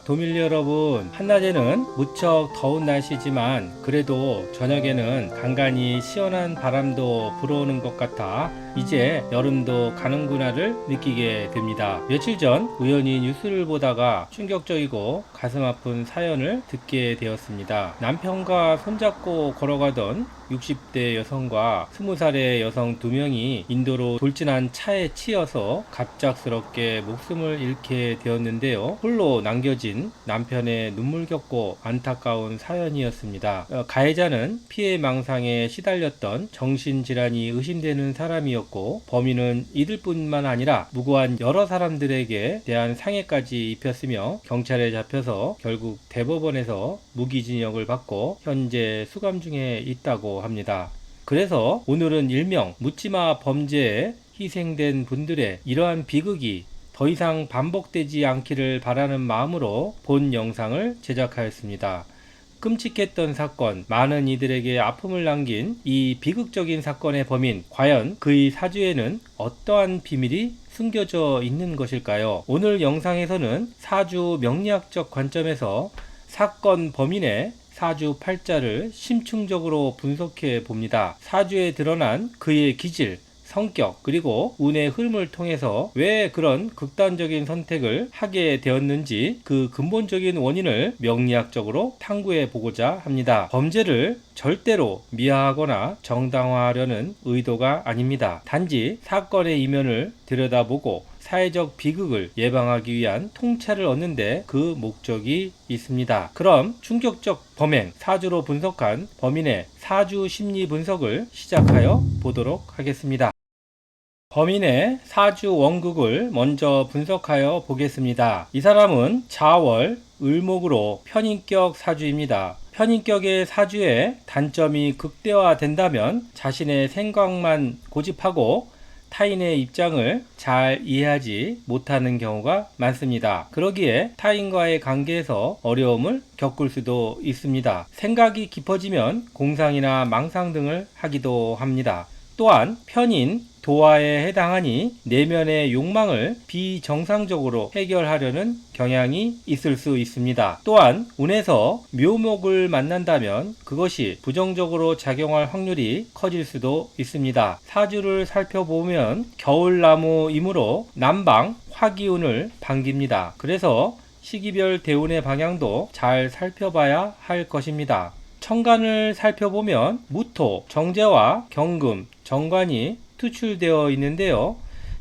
도밀리 여러분, 한낮에는 무척 더운 날씨지만 그래도 저녁에는 간간히 시원한 바람도 불어오는 것 같아 이제 여름도 가는구나를 느끼게 됩니다. 며칠 전 우연히 뉴스를 보다가 충격적이고 가슴 아픈 사연을 듣게 되었습니다. 남편과 손잡고 걸어가던 60대 여성과 20살의 여성 2명이 인도로 돌진한 차에 치여서 갑작스럽게 목숨을 잃게 되었는데요. 홀로 남겨진 남편의 눈물겹고 안타까운 사연이었습니다. 가해자는 피해망상에 시달렸던 정신질환이 의심되는 사람이었고 범인은 이들뿐만 아니라 무고한 여러 사람들에게 대한 상해까지 입혔으며 경찰에 잡혀서 결국 대법원에서 무기징역을 받고 현재 수감 중에 있다고 합니다. 그래서 오늘은 일명 묻지마 범죄에 희생된 분들의 이러한 비극이 더 이상 반복되지 않기를 바라는 마음으로 본 영상을 제작하였습니다. 끔찍했던 사건, 많은 이들에게 아픔을 남긴 이 비극적인 사건의 범인, 과연 그의 사주에는 어떠한 비밀이 숨겨져 있는 것일까요? 오늘 영상에서는 사주 명리학적 관점에서 사건 범인의 사주 팔자를 심층적으로 분석해 봅니다. 사주에 드러난 그의 기질, 성격, 그리고 운의 흐름을 통해서 왜 그런 극단적인 선택을 하게 되었는지 그 근본적인 원인을 명리학적으로 탐구해 보고자 합니다. 범죄를 절대로 미화하거나 정당화하려는 의도가 아닙니다. 단지 사건의 이면을 들여다보고 사회적 비극을 예방하기 위한 통찰을 얻는데 그 목적이 있습니다. 그럼 충격적 범행, 사주로 분석한 범인의 사주 심리 분석을 시작하여 보도록 하겠습니다. 범인의 사주 원극을 먼저 분석하여 보겠습니다. 이 사람은 자월, 을목으로 편인격 사주입니다. 편인격의 사주의 단점이 극대화된다면 자신의 생각만 고집하고 타인의 입장을 잘 이해하지 못하는 경우가 많습니다. 그러기에 타인과의 관계에서 어려움을 겪을 수도 있습니다. 생각이 깊어지면 공상이나 망상 등을 하기도 합니다. 또한 편인 도화에 해당하니 내면의 욕망을 비정상적으로 해결하려는 경향이 있을 수 있습니다. 또한 운에서 묘목을 만난다면 그것이 부정적으로 작용할 확률이 커질 수도 있습니다. 사주를 살펴보면 겨울나무이므로 남방 화기운을 반깁니다. 그래서 시기별 대운의 방향도 잘 살펴봐야 할 것입니다. 천간을 살펴보면 무토, 정제와 경금, 정관이 투출되어 있는데요.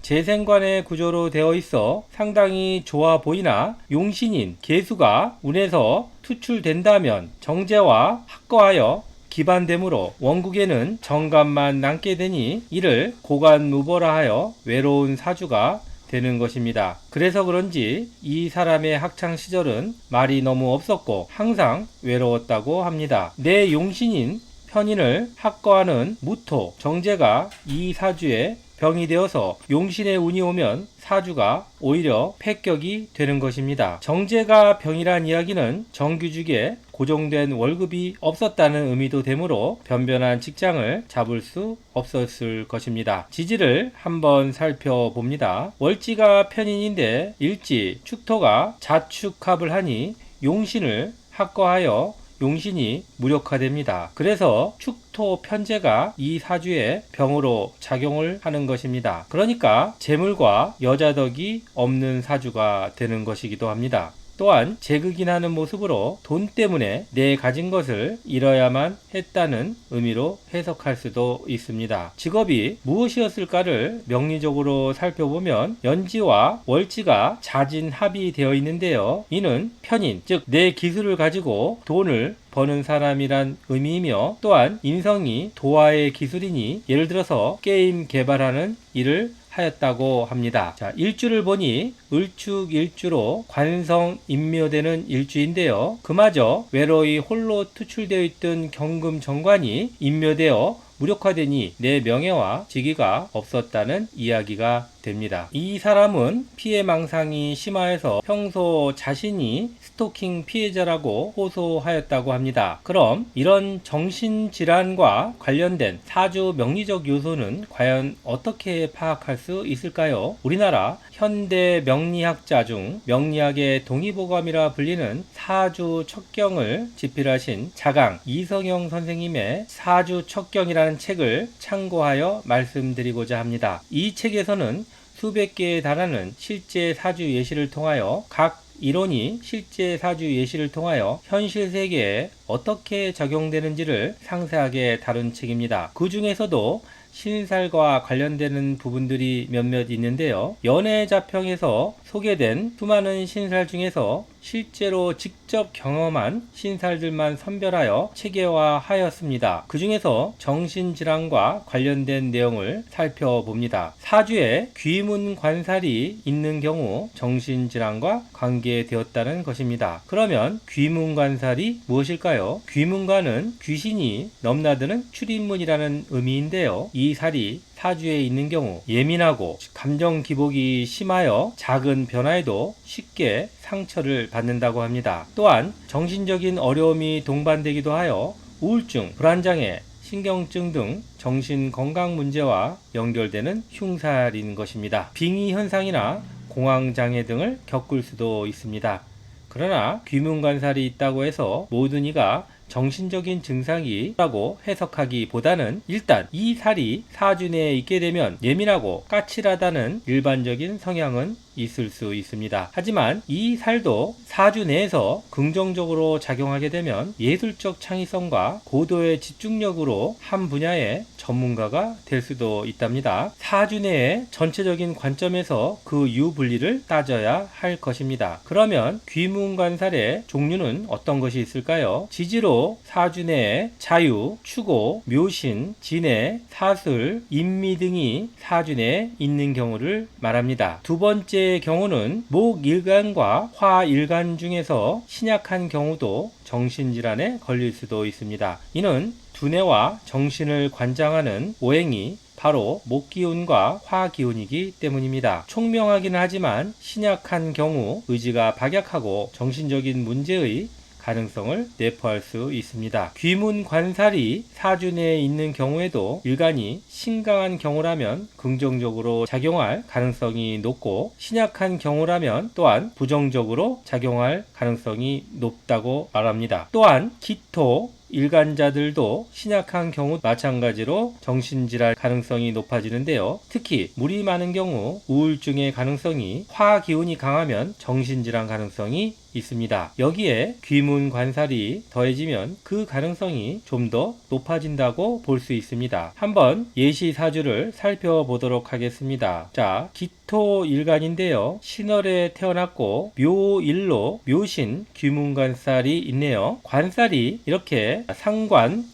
재생관의 구조로 되어 있어 상당히 좋아 보이나 용신인 계수가 운에서 투출된다면 정제와 합거하여 기반되므로 원국에는 정관만 남게 되니 이를 고관무보라 하여 외로운 사주가 되는 것입니다. 그래서 그런지 이 사람의 학창 시절은 말이 너무 없었고 항상 외로웠다고 합니다. 내 용신인 편인을 합거하는 무토, 정제가 이 사주에 병이 되어서 용신의 운이 오면 사주가 오히려 폐격이 되는 것입니다. 정제가 병이란 이야기는 정규직에 고정된 월급이 없었다는 의미도 되므로 변변한 직장을 잡을 수 없었을 것입니다. 지지를 한번 살펴봅니다. 월지가 편인인데 일지, 축토가 자축합을 하니 용신을 합거하여 용신이 무력화됩니다. 그래서 축토 편제가 이 사주의 병으로 작용을 하는 것입니다. 그러니까 재물과 여자덕이 없는 사주가 되는 것이기도 합니다. 또한 재극인하는 모습으로 돈 때문에 내 가진 것을 잃어야만 했다는 의미로 해석할 수도 있습니다. 직업이 무엇이었을까를 명리적으로 살펴보면 연지와 월지가 자진합이 되어 있는데요. 이는 편인, 즉 내 기술을 가지고 돈을 버는 사람이란 의미이며 또한 인성이 도화의 기술이니 예를 들어서 게임 개발하는 일을 하였다고 합니다. 자, 일주를 보니 을축일주로 관성 인묘되는 일주인데요. 그마저 외로이 홀로 투출되어 있던 경금 정관이 인묘되어 무력화되니 내 명예와 직위가 없었다는 이야기가 됩니다. 이 사람은 피해망상이 심화해서 평소 자신이 스토킹 피해자라고 호소하였다고 합니다. 그럼 이런 정신질환과 관련된 사주 명리적 요소는 과연 어떻게 파악할 수 있을까요? 우리나라 현대 명리학자 중 명리학의 동의보감이라 불리는 사주 척경을 집필하신 자강 이성영 선생님의 사주 척경이라는 책을 참고하여 말씀드리고자 합니다. 이 책에서는 수백 개에 달하는 실제 사주 예시를 통하여 각 이론이 실제 사주 예시를 통하여 현실 세계에 어떻게 적용되는지를 상세하게 다룬 책입니다. 그 중에서도 신살과 관련되는 부분들이 몇몇 있는데요. 연애자평에서 소개된 수많은 신살 중에서 실제로 직접 경험한 신살들만 선별하여 체계화하였습니다. 그 중에서 정신질환과 관련된 내용을 살펴봅니다. 사주에 귀문관살이 있는 경우 정신질환과 관계되었다는 것입니다. 그러면 귀문관살이 무엇일까요? 귀문관은 귀신이 넘나드는 출입문이라는 의미인데요. 이 살이 사주에 있는 경우 예민하고 감정 기복이 심하여 작은 변화에도 쉽게 상처를 받는다고 합니다. 또한 정신적인 어려움이 동반되기도 하여 우울증, 불안장애, 신경증 등 정신건강 문제와 연결되는 흉살인 것입니다. 빙의 현상이나 공황장애 등을 겪을 수도 있습니다. 그러나 귀문관살이 있다고 해서 모든 이가 정신적인 증상이라고 해석하기보다는 일단 이 살이 사주 내에 있게 되면 예민하고 까칠하다는 일반적인 성향은 있을 수 있습니다. 하지만 이 살도 사주 내에서 긍정적으로 작용하게 되면 예술적 창의성과 고도의 집중력으로 한 분야의 전문가가 될 수도 있답니다. 사주 내의 전체적인 관점에서 그 유분리를 따져야 할 것입니다. 그러면 귀문관살의 종류는 어떤 것이 있을까요? 지지로 사주 내에 자유, 추고, 묘신, 진해, 사술, 인미 등이 사주 내에 있는 경우를 말합니다. 두 번째 경우는 목일간과 화일간 중에서 신약한 경우도 정신질환에 걸릴 수도 있습니다. 이는 두뇌와 정신을 관장하는 오행이 바로 목기운과 화기운이기 때문입니다. 총명하기는 하지만 신약한 경우 의지가 박약하고 정신적인 문제의 가능성을 내포할 수 있습니다. 귀문관살이 사주 내에 있는 경우에도 일간이 신강한 경우라면 긍정적으로 작용할 가능성이 높고 신약한 경우라면 또한 부정적으로 작용할 가능성이 높다고 말합니다. 또한 기토, 일간자들도 신약한 경우 마찬가지로 정신질환 가능성이 높아지는데요. 특히 물이 많은 경우 우울증의 가능성이, 화기운이 강하면 정신질환 가능성이 있습니다. 여기에 귀문관살이 더해지면 그 가능성이 좀 더 높아진다고 볼 수 있습니다. 한번 예시 사주를 살펴보도록 하겠습니다. 자, 기토일간인데요. 신월에 태어났고 묘일로 묘신 귀문관살이 있네요. 관살이 이렇게 상관,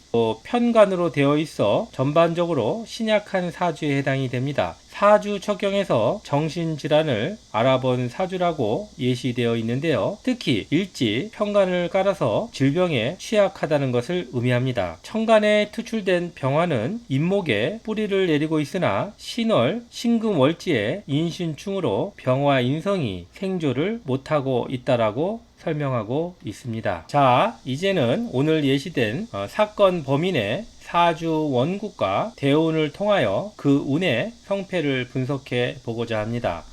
편관으로 되어 있어 전반적으로 신약한 사주에 해당이 됩니다. 사주 척경에서 정신질환을 알아본 사주라고 예시되어 있는데요. 특히 일지, 편관을 깔아서 질병에 취약하다는 것을 의미합니다. 천간에 투출된 병화는 인목에 뿌리를 내리고 있으나 신월, 신금월지에 인신충으로 병화 인성이 생조를 못하고 있다라고 설명하고 있습니다. 자, 이제는 오늘 예시된 사건 범인의 사주 원국과 대운을 통하여 그 운의 성패를 분석해 보고자 합니다.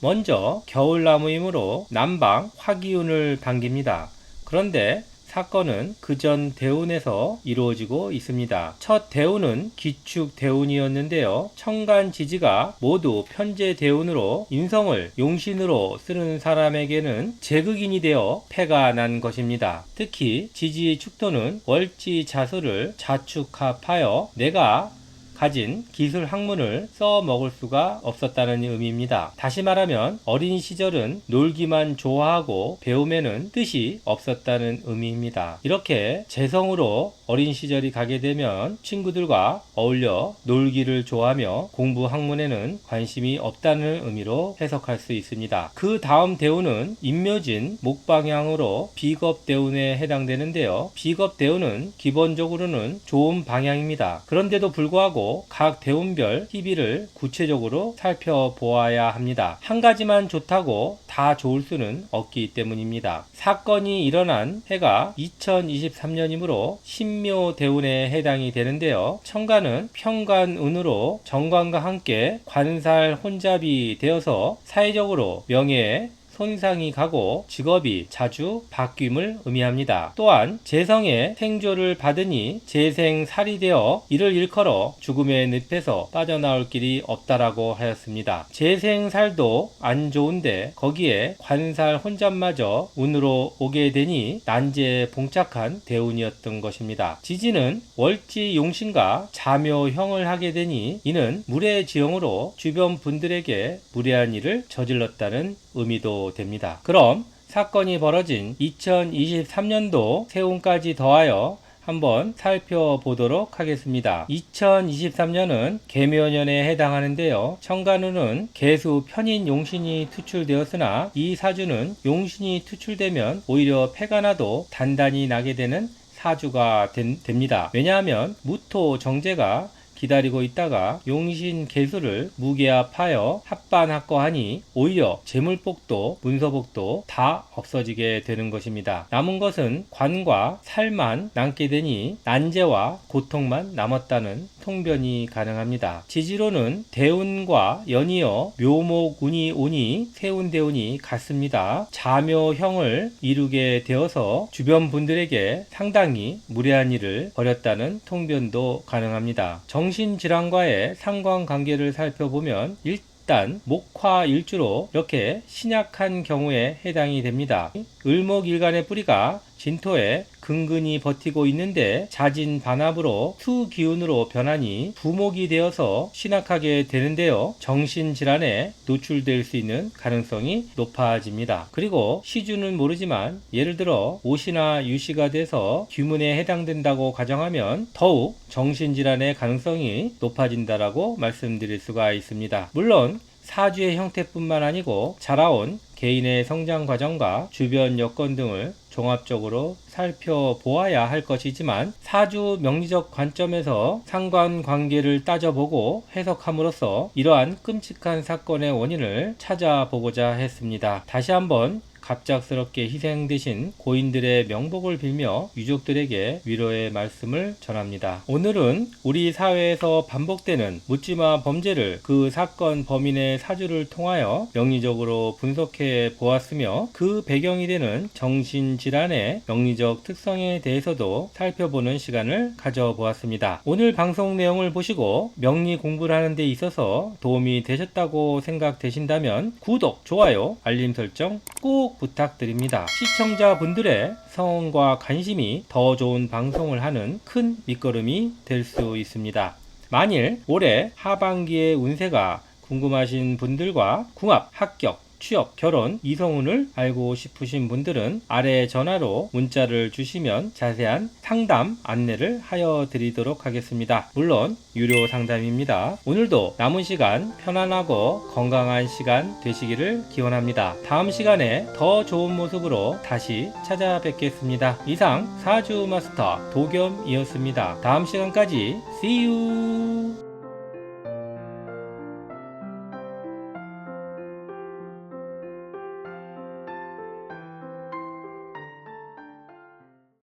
먼저 겨울나무이므로 남방 화기운을 당깁니다. 그런데 사건은 그전 대운에서 이루어지고 있습니다. 첫 대운은 기축 대운이었는데요. 천간 지지가 모두 편재 대운으로 인성을 용신으로 쓰는 사람에게는 제극인이 되어 패가 난 것입니다. 특히 지지 축토는 월지 자수를 자축합하여 내가 가진 기술 학문을 써먹을 수가 없었다는 의미입니다. 다시 말하면 어린 시절은 놀기만 좋아하고 배움에는 뜻이 없었다는 의미입니다. 이렇게 재성으로 어린 시절이 가게 되면 친구들과 어울려 놀기를 좋아하며 공부 학문에는 관심이 없다는 의미로 해석할 수 있습니다. 그 다음 대운은 인묘진 목방향으로 비겁대운에 해당되는데요. 비겁대운은 기본적으로는 좋은 방향입니다. 그런데도 불구하고 그리고 각 대운별 희비를 구체적으로 살펴보아야 합니다. 한 가지만 좋다고 다 좋을 수는 없기 때문입니다. 사건이 일어난 해가 2023년이므로 신묘대운에 해당이 되는데요. 천간은 편관운으로 정관과 함께 관살 혼잡이 되어서 사회적으로 명예에 손상이 가고 직업이 자주 바뀜을 의미합니다. 또한 재성의 생조를 받으니 재생살이 되어 이를 일컬어 죽음의 늪에서 빠져나올 길이 없다라고 하였습니다. 재생살도 안 좋은데 거기에 관살 혼잡마저 운으로 오게 되니 난제에 봉착한 대운이었던 것입니다. 지지는 월지 용신과 자묘형을 하게 되니 이는 무례지형으로 주변 분들에게 무례한 일을 저질렀다는 의미도 됩니다. 그럼 사건이 벌어진 2023년도 세운까지 더하여 한번 살펴보도록 하겠습니다. 2023년은 개묘년에 해당하는데요. 천간운은 개수 편인 용신이 투출되었으나 이 사주는 용신이 투출되면 오히려 패가 나도 단단히 나게 되는 사주가 됩니다. 왜냐하면 무토 정제가 기다리고 있다가 용신 개수를 무게합하여 합반합거하니 오히려 재물복도 문서복도 다 없어지게 되는 것입니다. 남은 것은 관과 살만 남게 되니 난제와 고통만 남았다는 통변이 가능합니다. 지지로는 대운과 연이어 묘목운이 오니 세운대운이 같습니다. 자묘형을 이루게 되어서 주변 분들에게 상당히 무례한 일을 벌였다는 통변도 가능합니다. 정신질환과의 상관관계를 살펴보면 일단 목화일주로 이렇게 신약한 경우에 해당이 됩니다. 을목일간의 뿌리가 진토에 근근히 버티고 있는데 자진반합으로 수기운으로 변하니 부목이 되어서 신약하게 되는데요. 정신질환에 노출될 수 있는 가능성이 높아집니다. 그리고 시주는 모르지만 예를 들어 오시나 유시가 돼서 귀문에 해당된다고 가정하면 더욱 정신질환의 가능성이 높아진다라고 말씀드릴 수가 있습니다. 물론 사주의 형태뿐만 아니고 자라온 개인의 성장 과정과 주변 여건 등을 종합적으로 살펴보아야 할 것이지만 사주 명리적 관점에서 상관관계를 따져보고 해석함으로써 이러한 끔찍한 사건의 원인을 찾아보고자 했습니다. 다시 한번 갑작스럽게 희생되신 고인들의 명복을 빌며 유족들에게 위로의 말씀을 전합니다. 오늘은 우리 사회에서 반복되는 묻지마 범죄를 그 사건 범인의 사주를 통하여 명리적으로 분석해 보았으며 그 배경이 되는 정신질환의 명리적 특성에 대해서도 살펴보는 시간을 가져보았습니다. 오늘 방송 내용을 보시고 명리 공부를 하는 데 있어서 도움이 되셨다고 생각되신다면 구독, 좋아요, 알림 설정 꼭 부탁드립니다. 시청자분들의 성원과 관심이 더 좋은 방송을 하는 큰 밑거름이 될 수 있습니다. 만일 올해 하반기의 운세가 궁금하신 분들과 궁합, 합격, 취업, 결혼, 이성운을 알고 싶으신 분들은 아래 전화로 문자를 주시면 자세한 상담 안내를 하여 드리도록 하겠습니다. 물론 유료 상담입니다. 오늘도 남은 시간 편안하고 건강한 시간 되시기를 기원합니다. 다음 시간에 더 좋은 모습으로 다시 찾아뵙겠습니다. 이상 사주 마스터 도겸이었습니다. 다음 시간까지 See you!